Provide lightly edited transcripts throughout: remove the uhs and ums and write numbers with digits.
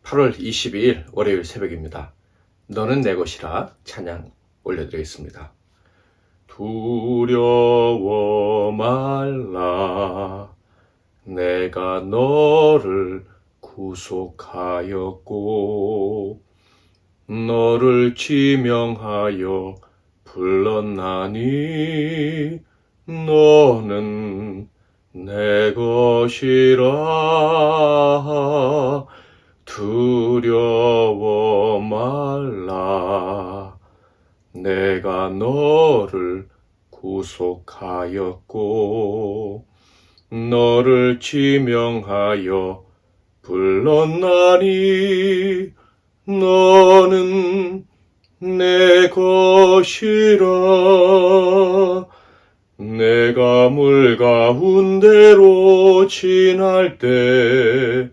8월 22일 월요일 새벽입니다. 너는 내 것이라 찬양 올려드리겠습니다. 두려워 말라 내가 너를 구속하였고 너를 지명하여 불렀나니 너는 내 것이라 두려워 말라 내가 너를 구속하였고 너를 지명하여 불렀나니 너는 내 것이라 내가 물 가운데로 지날 때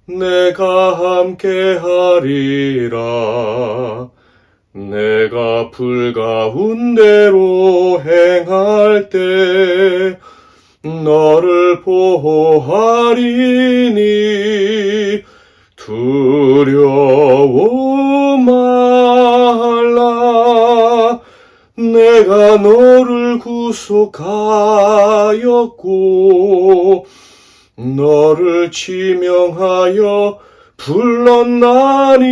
내가 함께하리라 내가 불 가운데로 행할 때 너를 보호하리니 두려워 말라 내가 너를 구속하였고 너를 지명하여 불렀나니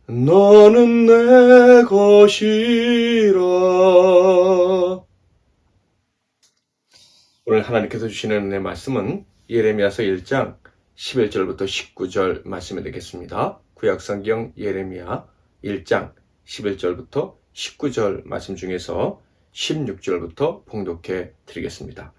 너는 내 것이라. 오늘 하나님께서 주시는 은혜 말씀은 예레미야서 1장 11절부터 19절 말씀이 되겠습니다. 구약성경 예레미야 1장 11절부터 19절 말씀 중에서 16절부터 봉독해 드리겠습니다.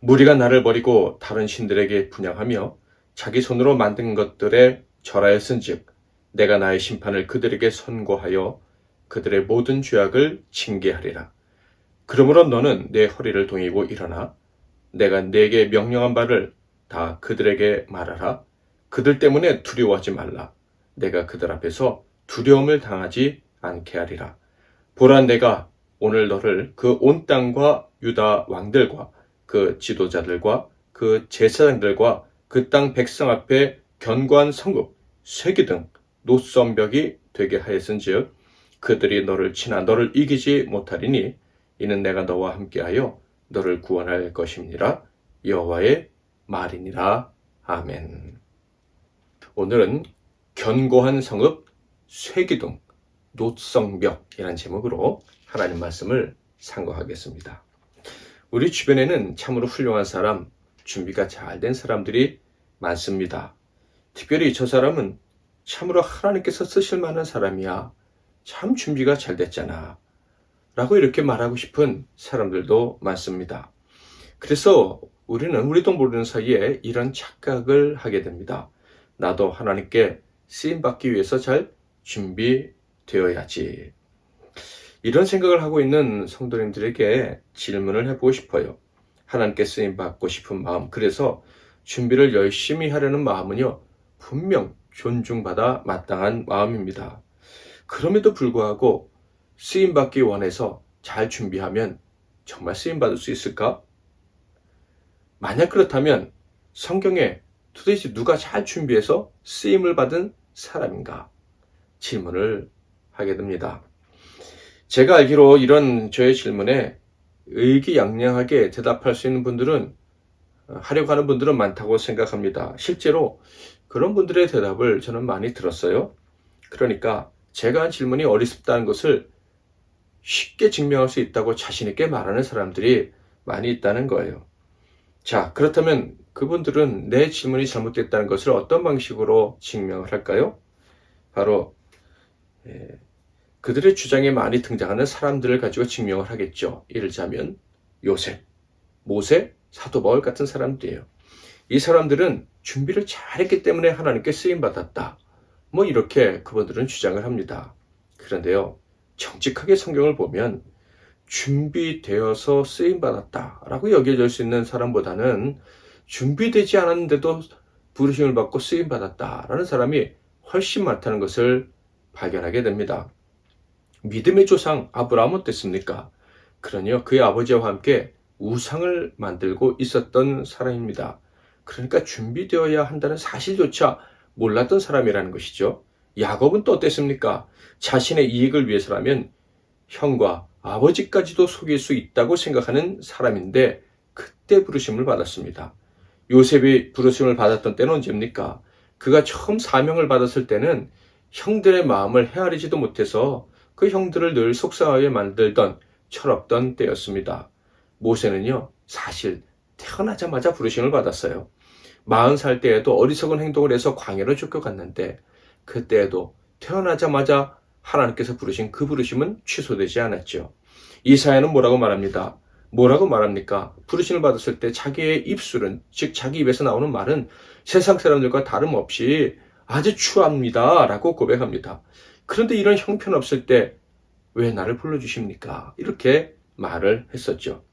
무리가 나를 버리고 다른 신들에게 분향하며 자기 손으로 만든 것들에 절하였은즉 내가 나의 심판을 그들에게 선고하여 그들의 모든 죄악을 징계하리라. 그러므로 너는 내 허리를 동이고 일어나 내가 네게 명령한 바를 다 그들에게 말하라. 그들 때문에 두려워하지 말라. 내가 그들 앞에서 두려움을 당하지 않게 하리라. 보라 내가 오늘 너를 그 온 땅과 유다 왕들과 그 지도자들과 그 제사장들과 그 땅 백성 앞에 견고한 성읍, 쇠기 등 노선벽이 되게 하였은즉 그들이 너를 치나 너를 이기지 못하리니 이는 내가 너와 함께하여 너를 구원할 것임이니라. 여호와의 말이니라. 아멘. 오늘은 견고한 성읍, 쇠기둥, 노성벽이라는 제목으로 하나님 말씀을 상고하겠습니다. 우리 주변에는 참으로 훌륭한 사람, 준비가 잘 된 사람들이 많습니다. 특별히 저 사람은 참으로 하나님께서 쓰실 만한 사람이야. 참 준비가 잘 됐잖아. 라고 이렇게 말하고 싶은 사람들도 많습니다. 그래서 우리도 모르는 사이에 이런 착각을 하게 됩니다. 나도 하나님께 쓰임받기 위해서 잘 준비되어야지. 이런 생각을 하고 있는 성도님들에게 질문을 해보고 싶어요. 하나님께 쓰임받고 싶은 마음, 그래서 준비를 열심히 하려는 마음은요, 분명 존중받아 마땅한 마음입니다. 그럼에도 불구하고 쓰임받기 원해서 잘 준비하면 정말 쓰임받을 수 있을까? 만약 그렇다면 성경에 도대체 누가 잘 준비해서 쓰임을 받은 사람인가? 질문을 하게 됩니다. 제가 알기로 이런 저의 질문에 의기양양하게 대답할 수 있는 분들은, 하려고 하는 분들은 많다고 생각합니다. 실제로 그런 분들의 대답을 저는 많이 들었어요. 그러니까 제가 한 질문이 어리석다는 것을 쉽게 증명할 수 있다고 자신있게 말하는 사람들이 많이 있다는 거예요. 자, 그렇다면 그분들은 내 질문이 잘못됐다는 것을 어떤 방식으로 증명을 할까요? 바로 그들의 주장에 많이 등장하는 사람들을 가지고 증명을 하겠죠. 예를 들자면 요셉, 모세, 사도 바울 같은 사람들이에요. 이 사람들은 준비를 잘했기 때문에 하나님께 쓰임받았다. 이렇게 그분들은 주장을 합니다. 그런데요, 정직하게 성경을 보면 준비되어서 쓰임받았다라고 여겨질 수 있는 사람보다는 준비되지 않았는데도 부르심을 받고 쓰임받았다라는 사람이 훨씬 많다는 것을 발견하게 됩니다. 믿음의 조상 아브라함은 어땠습니까? 그러니요, 그의 아버지와 함께 우상을 만들고 있었던 사람입니다. 그러니까 준비되어야 한다는 사실조차 몰랐던 사람이라는 것이죠. 야곱은 또 어땠습니까? 자신의 이익을 위해서라면 형과 아버지까지도 속일 수 있다고 생각하는 사람인데 그때 부르심을 받았습니다. 요셉이 부르심을 받았던 때는 언제입니까? 그가 처음 사명을 받았을 때는 형들의 마음을 헤아리지도 못해서 그 형들을 늘 속상하게 만들던 철없던 때였습니다. 모세는요, 사실 태어나자마자 부르심을 받았어요. 40살 때에도 어리석은 행동을 해서 광야로 쫓겨갔는데 그때에도 태어나자마자 하나님께서 부르신 그 부르심은 취소되지 않았죠. 이사야는 뭐라고 말합니다. 뭐라고 말합니까? 부르심을 받았을 때 자기의 입술은, 즉 자기 입에서 나오는 말은 세상 사람들과 다름없이 아주 추합니다 라고 고백합니다. 그런데 이런 형편없을 때 왜 나를 불러주십니까? 이렇게 말을 했었죠.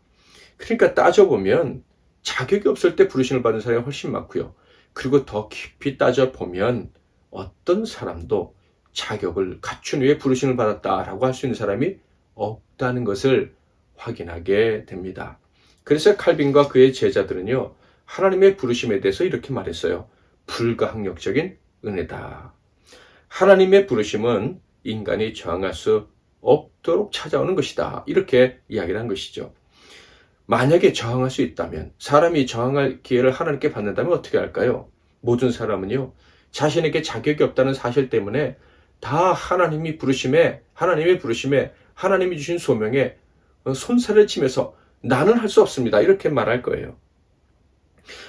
그러니까 따져보면 자격이 없을 때 부르심을 받은 사람이 훨씬 많고요. 그리고 더 깊이 따져보면 어떤 사람도 자격을 갖춘 후에 부르심을 받았다라고 할 수 있는 사람이 없다는 것을 확인하게 됩니다. 그래서 칼빈과 그의 제자들은요, 하나님의 부르심에 대해서 이렇게 말했어요. 불가항력적인 은혜다. 하나님의 부르심은 인간이 저항할 수 없도록 찾아오는 것이다. 이렇게 이야기를 한 것이죠. 만약에 저항할 수 있다면, 사람이 저항할 기회를 하나님께 받는다면 어떻게 할까요? 모든 사람은요, 자신에게 자격이 없다는 사실 때문에 다 하나님의 부르심에, 하나님이 주신 소명에 손살을 치면서 나는 할 수 없습니다. 이렇게 말할 거예요.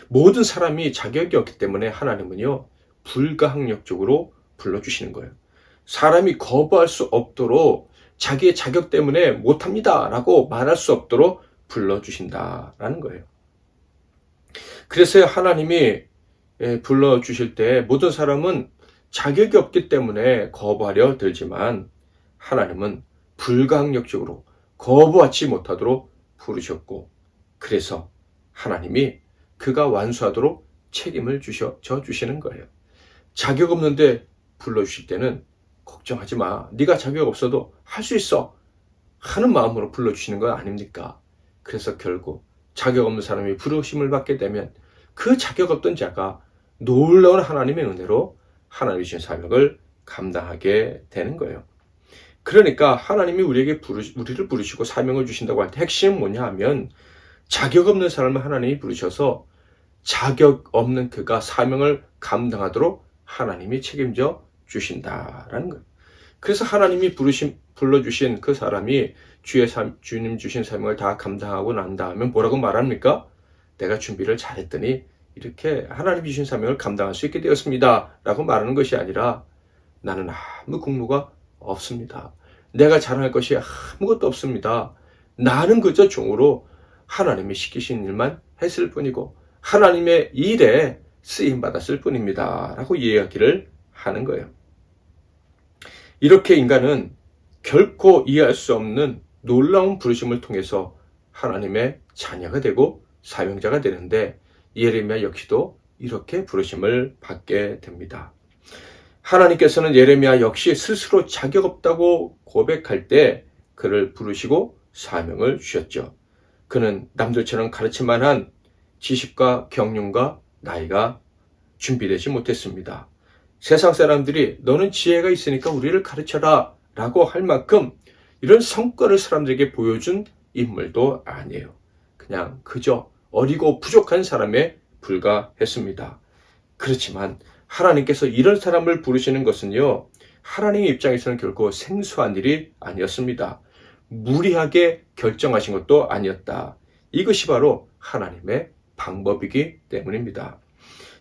모든 사람이 자격이 없기 때문에 하나님은요, 불가항력적으로 불러주시는 거예요. 사람이 거부할 수 없도록 자기의 자격 때문에 못합니다 라고 말할 수 없도록 불러주신다라는 거예요. 그래서 하나님이 불러주실 때 모든 사람은 자격이 없기 때문에 거부하려 들지만 하나님은 불가항력적으로 거부하지 못하도록 부르셨고, 그래서 하나님이 그가 완수하도록 책임을 져주시는 거예요. 자격 없는데 불러주실 때는 걱정하지 마. 네가 자격 없어도 할 수 있어. 하는 마음으로 불러주시는 거 아닙니까? 그래서 결국 자격 없는 사람이 부르심을 받게 되면 그 자격 없던 자가 놀라운 하나님의 은혜로 하나님이 주신 사명을 감당하게 되는 거예요. 그러니까 하나님이 우리를 부르시고 사명을 주신다고 할 때 핵심은 뭐냐 하면 자격 없는 사람을 하나님이 부르셔서 자격 없는 그가 사명을 감당하도록 하나님이 책임져 주신다라는 거예요. 그래서 하나님이 불러주신 그 사람이 주님 주신 사명을 다 감당하고 난 다음에 뭐라고 말합니까? 내가 준비를 잘했더니 이렇게 하나님이 주신 사명을 감당할 수 있게 되었습니다 라고 말하는 것이 아니라 나는 아무 공로가 없습니다. 내가 자랑할 것이 아무것도 없습니다. 나는 그저 종으로 하나님이 시키신 일만 했을 뿐이고 하나님의 일에 쓰임받았을 뿐입니다 라고 이야기를 하는 거예요. 이렇게 인간은 결코 이해할 수 없는 놀라운 부르심을 통해서 하나님의 자녀가 되고 사명자가 되는데 예레미야 역시도 이렇게 부르심을 받게 됩니다. 하나님께서는 예레미야 역시 스스로 자격 없다고 고백할 때 그를 부르시고 사명을 주셨죠. 그는 남들처럼 가르칠 만한 지식과 경륜과 나이가 준비되지 못했습니다. 세상 사람들이 너는 지혜가 있으니까 우리를 가르쳐라 라고 할 만큼 이런 성과를 사람들에게 보여준 인물도 아니에요. 그냥 그저 어리고 부족한 사람에 불과했습니다. 그렇지만 하나님께서 이런 사람을 부르시는 것은요, 하나님의 입장에서는 결코 생소한 일이 아니었습니다. 무리하게 결정하신 것도 아니었다. 이것이 바로 하나님의 방법이기 때문입니다.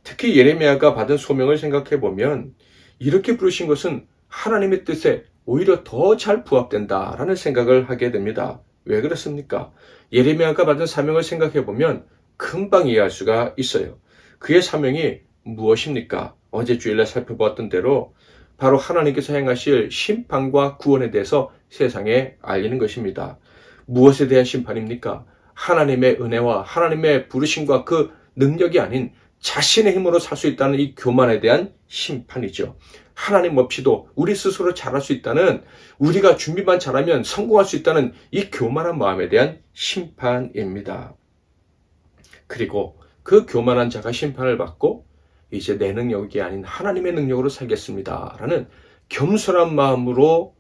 특히 예레미야가 받은 소명을 생각해 보면 이렇게 부르신 것은 하나님의 뜻에 오히려 더 잘 부합된다라는 생각을 하게 됩니다. 왜 그렇습니까? 예레미야가 받은 사명을 생각해 보면 금방 이해할 수가 있어요. 그의 사명이 무엇입니까? 어제 주일날 살펴보았던 대로 바로 하나님께서 행하실 심판과 구원에 대해서 세상에 알리는 것입니다. 무엇에 대한 심판입니까? 하나님의 은혜와 하나님의 부르심과 그 능력이 아닌 자신의 힘으로 살 수 있다는 이 교만에 대한 심판이죠. 하나님 없이도 우리 스스로 잘할 수 있다는, 우리가 준비만 잘하면 성공할 수 있다는 이 교만한 마음에 대한 심판입니다. 그리고 그 교만한 자가 심판을 받고 이제 내 능력이 아닌 하나님의 능력으로 살겠습니다 라는 겸손한 마음으로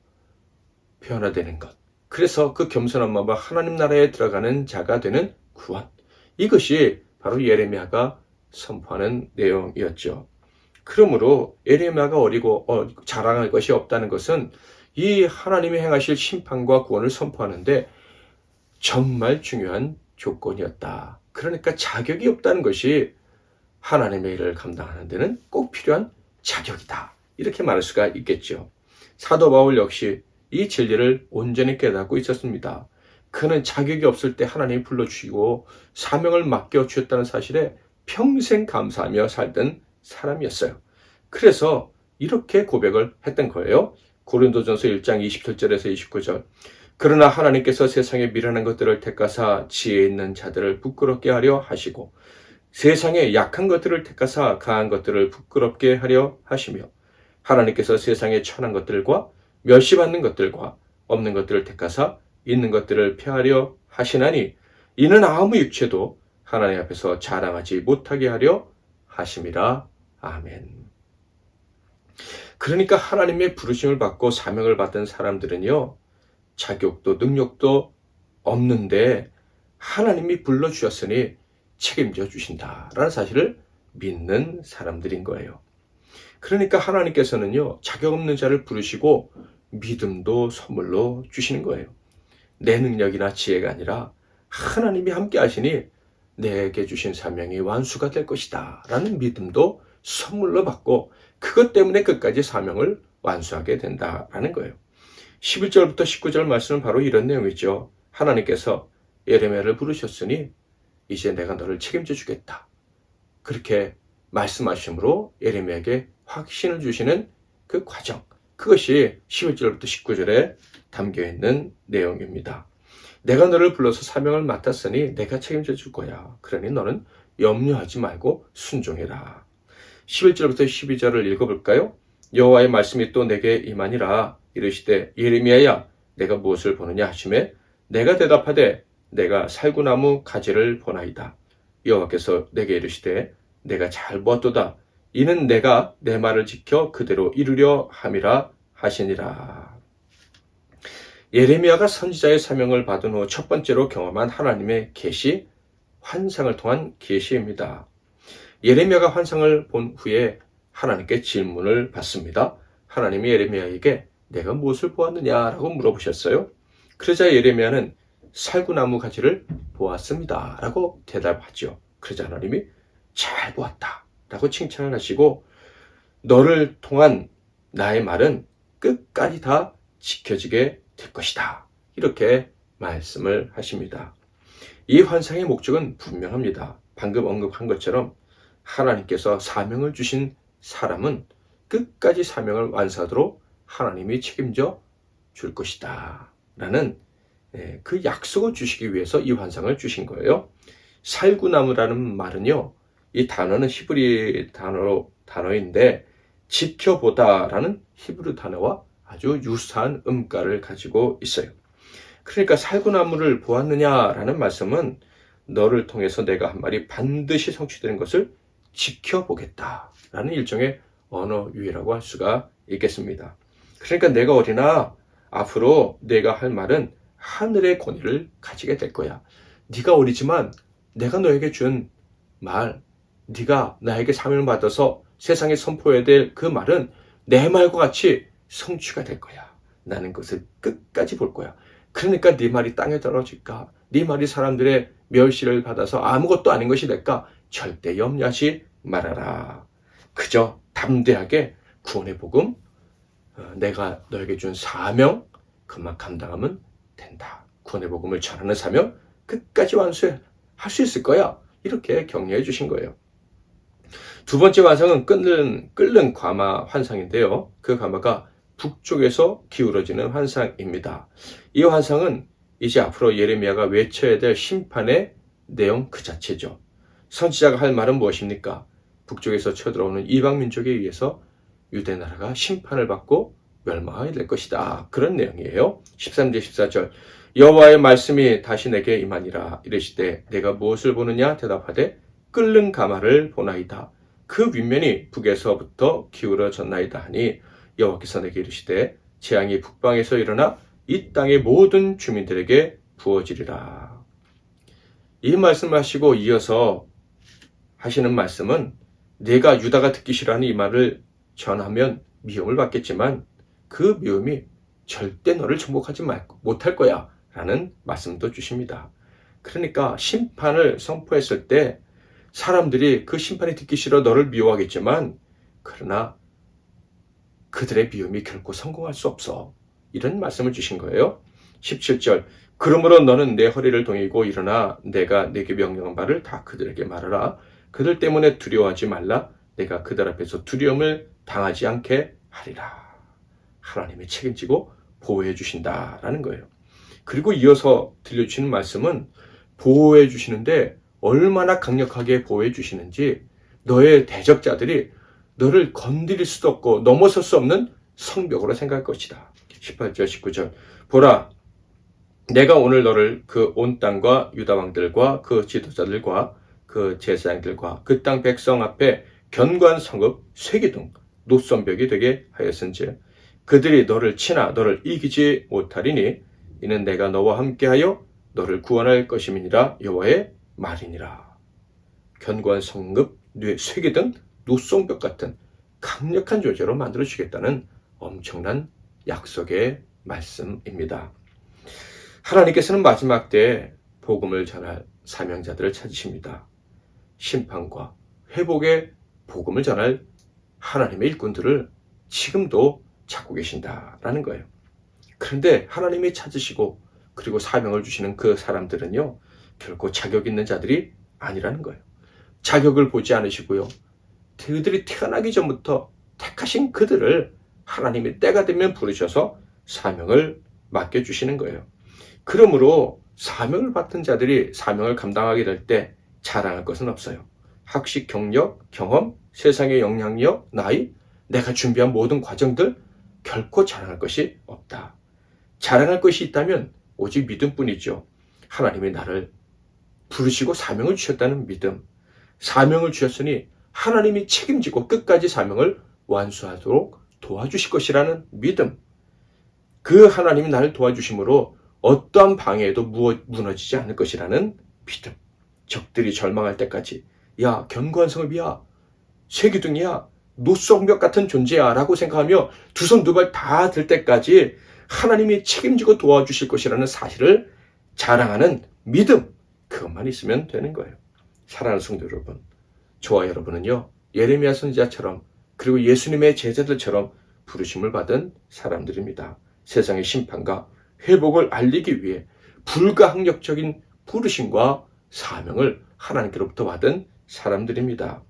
변화되는 것. 그래서 그 겸손한 마음과 하나님 나라에 들어가는 자가 되는 구원. 이것이 바로 예레미야가 선포하는 내용이었죠. 그러므로 예레미야가 어리고 자랑할 것이 없다는 것은 이 하나님이 행하실 심판과 구원을 선포하는데 정말 중요한 조건이었다. 그러니까 자격이 없다는 것이 하나님의 일을 감당하는 데는 꼭 필요한 자격이다. 이렇게 말할 수가 있겠죠. 사도 바울 역시 이 진리를 온전히 깨닫고 있었습니다. 그는 자격이 없을 때 하나님이 불러주시고 사명을 맡겨주셨다는 사실에 평생 감사하며 살던 사람이었어요. 그래서 이렇게 고백을 했던 거예요. 고린도전서 1장 27절에서 29절. 그러나 하나님께서 세상에 미련한 것들을 택하사 지혜 있는 자들을 부끄럽게 하려 하시고 세상에 약한 것들을 택하사 강한 것들을 부끄럽게 하려 하시며 하나님께서 세상에 천한 것들과 멸시받는 것들과 없는 것들을 택하사 있는 것들을 폐하려 하시나니 이는 아무 육체도 하나님 앞에서 자랑하지 못하게 하려 하심이라. 아멘. 그러니까 하나님의 부르심을 받고 사명을 받은 사람들은요, 자격도 능력도 없는데 하나님이 불러주셨으니 책임져 주신다라는 사실을 믿는 사람들인 거예요. 그러니까 하나님께서는요, 자격 없는 자를 부르시고 믿음도 선물로 주시는 거예요. 내 능력이나 지혜가 아니라 하나님이 함께 하시니 내게 주신 사명이 완수가 될 것이다 라는 믿음도 선물로 받고 그것 때문에 끝까지 사명을 완수하게 된다라는 거예요. 11절부터 19절 말씀은 바로 이런 내용이죠. 하나님께서 예레미야를 부르셨으니 이제 내가 너를 책임져 주겠다. 그렇게 말씀하심으로 예레미야에게 확신을 주시는 그 과정, 그것이 11절부터 19절에 담겨있는 내용입니다. 내가 너를 불러서 사명을 맡았으니 내가 책임져 줄 거야. 그러니 너는 염려하지 말고 순종해라. 11절부터 12절을 읽어볼까요? 여호와의 말씀이 또 내게 임하니라. 이르시되 예레미야야 내가 무엇을 보느냐 하시매 내가 대답하되 내가 살구나무 가지를 보나이다. 여호와께서 내게 이르시되 내가 잘 보았도다. 이는 내가 내 말을 지켜 그대로 이루려 함이라 하시니라. 예레미야가 선지자의 사명을 받은 후 첫 번째로 경험한 하나님의 계시, 환상을 통한 계시입니다. 예레미야가 환상을 본 후에 하나님께 질문을 받습니다. 하나님이 예레미야에게 내가 무엇을 보았느냐라고 물어보셨어요. 그러자 예레미야는 살구나무 가지를 보았습니다 라고 대답하죠. 그러자 하나님이 잘 보았다 라고 칭찬을 하시고 너를 통한 나의 말은 끝까지 다 지켜지게 될 것이다. 이렇게 말씀을 하십니다. 이 환상의 목적은 분명합니다. 방금 언급한 것처럼 하나님께서 사명을 주신 사람은 끝까지 사명을 완수하도록 하나님이 책임져 줄 것이다. 라는 그 약속을 주시기 위해서 이 환상을 주신 거예요. 살구나무라는 말은요, 이 단어는 히브리 단어인데 지켜보다라는 히브리 단어와 아주 유사한 음가를 가지고 있어요. 그러니까 살구나무를 보았느냐라는 말씀은 너를 통해서 내가 한 말이 반드시 성취되는 것을 지켜보겠다라는 일종의 언어 유희라고 할 수가 있겠습니다. 그러니까 내가 어리나 앞으로 내가 할 말은 하늘의 권위를 가지게 될 거야. 네가 어리지만 내가 너에게 준 말, 네가 나에게 사명을 받아서 세상에 선포해야 될 그 말은 내 말과 같이 성취가 될 거야. 나는 그것을 끝까지 볼 거야. 그러니까 네 말이 땅에 떨어질까? 네 말이 사람들의 멸시를 받아서 아무것도 아닌 것이 될까? 절대 염려하지 말아라. 그저 담대하게 구원의 복음, 내가 너에게 준 사명, 그만 감당하면 된다. 구원의 복음을 전하는 사명 끝까지 완수할 수 있을 거야. 이렇게 격려해 주신 거예요. 두 번째 환상은 끓는 가마 환상인데요. 그 가마가 북쪽에서 기울어지는 환상입니다. 이 환상은 이제 앞으로 예레미야가 외쳐야 될 심판의 내용 그 자체죠. 선지자가 할 말은 무엇입니까? 북쪽에서 쳐들어오는 이방 민족에 의해서 유대 나라가 심판을 받고 멸망하게 될 것이다. 그런 내용이에요. 13절 14절 여호와의 말씀이 다시 내게 임하니라. 이르시되 내가 무엇을 보느냐 대답하되 끓는 가마를 보나이다. 그 윗면이 북에서부터 기울어졌나이다 하니 여호와께서 내게 이르시되 재앙이 북방에서 일어나 이 땅의 모든 주민들에게 부어지리라. 이 말씀하시고 이어서 하시는 말씀은 내가 유다가 듣기 싫어하는 이 말을 전하면 미움을 받겠지만 그 미움이 절대 너를 정복하지 못할 거야 라는 말씀도 주십니다. 그러니까 심판을 선포했을 때 사람들이 그 심판이 듣기 싫어 너를 미워하겠지만 그러나 그들의 미움이 결코 성공할 수 없어. 이런 말씀을 주신 거예요. 17절 그러므로 너는 내 허리를 동이고 일어나 내가 내게 명령한 바를 다 그들에게 말하라. 그들 때문에 두려워하지 말라. 내가 그들 앞에서 두려움을 당하지 않게 하리라. 하나님이 책임지고 보호해 주신다라는 거예요. 그리고 이어서 들려주시는 말씀은 보호해 주시는데 얼마나 강력하게 보호해 주시는지 너의 대적자들이 너를 건드릴 수도 없고 넘어설 수 없는 성벽으로 생각할 것이다. 18절 19절 보라 내가 오늘 너를 그 온 땅과 유다 왕들과 그 지도자들과 그 제사장들과 그 땅 백성 앞에 견고한 성읍 쇠기둥 노선벽이 되게 하였은지 그들이 너를 치나 너를 이기지 못하리니 이는 내가 너와 함께하여 너를 구원할 것임이니라 여호와의 말이니라. 견고한 성읍 쇠기둥 노선벽 같은 강력한 존재로 만들어주겠다는 엄청난 약속의 말씀입니다. 하나님께서는 마지막 때에 복음을 전할 사명자들을 찾으십니다. 심판과 회복의 복음을 전할 하나님의 일꾼들을 지금도 찾고 계신다라는 거예요. 그런데 하나님이 찾으시고 그리고 사명을 주시는 그 사람들은요 결코 자격 있는 자들이 아니라는 거예요. 자격을 보지 않으시고요. 그들이 태어나기 전부터 택하신 그들을 하나님이 때가 되면 부르셔서 사명을 맡겨주시는 거예요. 그러므로 사명을 받은 자들이 사명을 감당하게 될 때 자랑할 것은 없어요. 학식, 경력, 경험, 세상의 영향력, 나이, 내가 준비한 모든 과정들 결코 자랑할 것이 없다. 자랑할 것이 있다면 오직 믿음뿐이죠. 하나님이 나를 부르시고 사명을 주셨다는 믿음. 사명을 주셨으니 하나님이 책임지고 끝까지 사명을 완수하도록 도와주실 것이라는 믿음. 그 하나님이 나를 도와주심으로 어떠한 방해에도 무너지지 않을 것이라는 믿음. 적들이 절망할 때까지 야 견고한 성읍이야 쇠기둥이야 노성벽 같은 존재야 라고 생각하며 두 손 두 발 다 들 때까지 하나님이 책임지고 도와주실 것이라는 사실을 자랑하는 믿음. 그것만 있으면 되는 거예요. 사랑하는 성도 여러분, 저와 여러분은요 예레미야 선지자처럼 그리고 예수님의 제자들처럼 부르심을 받은 사람들입니다. 세상의 심판과 회복을 알리기 위해 불가항력적인 부르심과 사명을 하나님께로부터 받은 사람들입니다.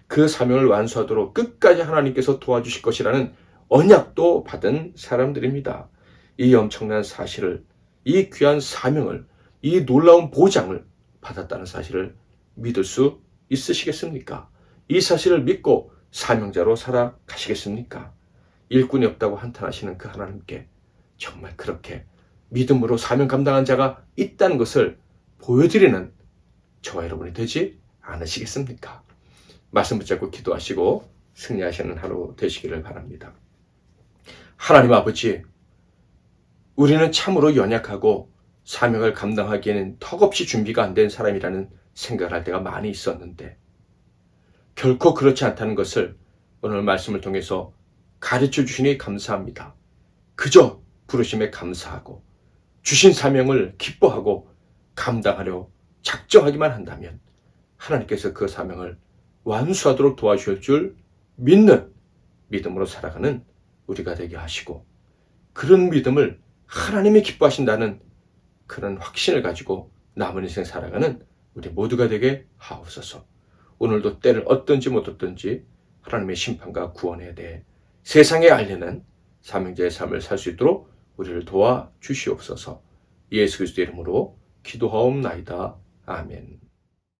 그 사명을 완수하도록 끝까지 하나님께서 도와주실 것이라는 언약도 받은 사람들입니다. 이 엄청난 사실을, 이 귀한 사명을, 이 놀라운 보장을 받았다는 사실을 믿을 수 있으시겠습니까? 이 사실을 믿고 사명자로 살아가시겠습니까? 일꾼이 없다고 한탄하시는 그 하나님께 정말 그렇게 믿음으로 사명 감당한 자가 있다는 것을 보여드리는 저와 여러분이 되지 않으시겠습니까? 말씀 붙잡고 기도하시고 승리하시는 하루 되시기를 바랍니다. 하나님 아버지, 우리는 참으로 연약하고 사명을 감당하기에는 턱없이 준비가 안 된 사람이라는 생각을 할 때가 많이 있었는데 결코 그렇지 않다는 것을 오늘 말씀을 통해서 가르쳐 주시니 감사합니다. 그저 부르심에 감사하고 주신 사명을 기뻐하고 감당하려 작정하기만 한다면 하나님께서 그 사명을 완수하도록 도와주실 줄 믿는 믿음으로 살아가는 우리가 되게 하시고 그런 믿음을 하나님이 기뻐하신다는 그런 확신을 가지고 남은 인생 살아가는 우리 모두가 되게 하옵소서. 오늘도 때를 얻든지 못 얻든지 하나님의 심판과 구원에 대해 세상에 알리는 사명자의 삶을 살 수 있도록 우리를 도와주시옵소서. 예수 그리스도의 이름으로 기도하옵나이다. 아멘.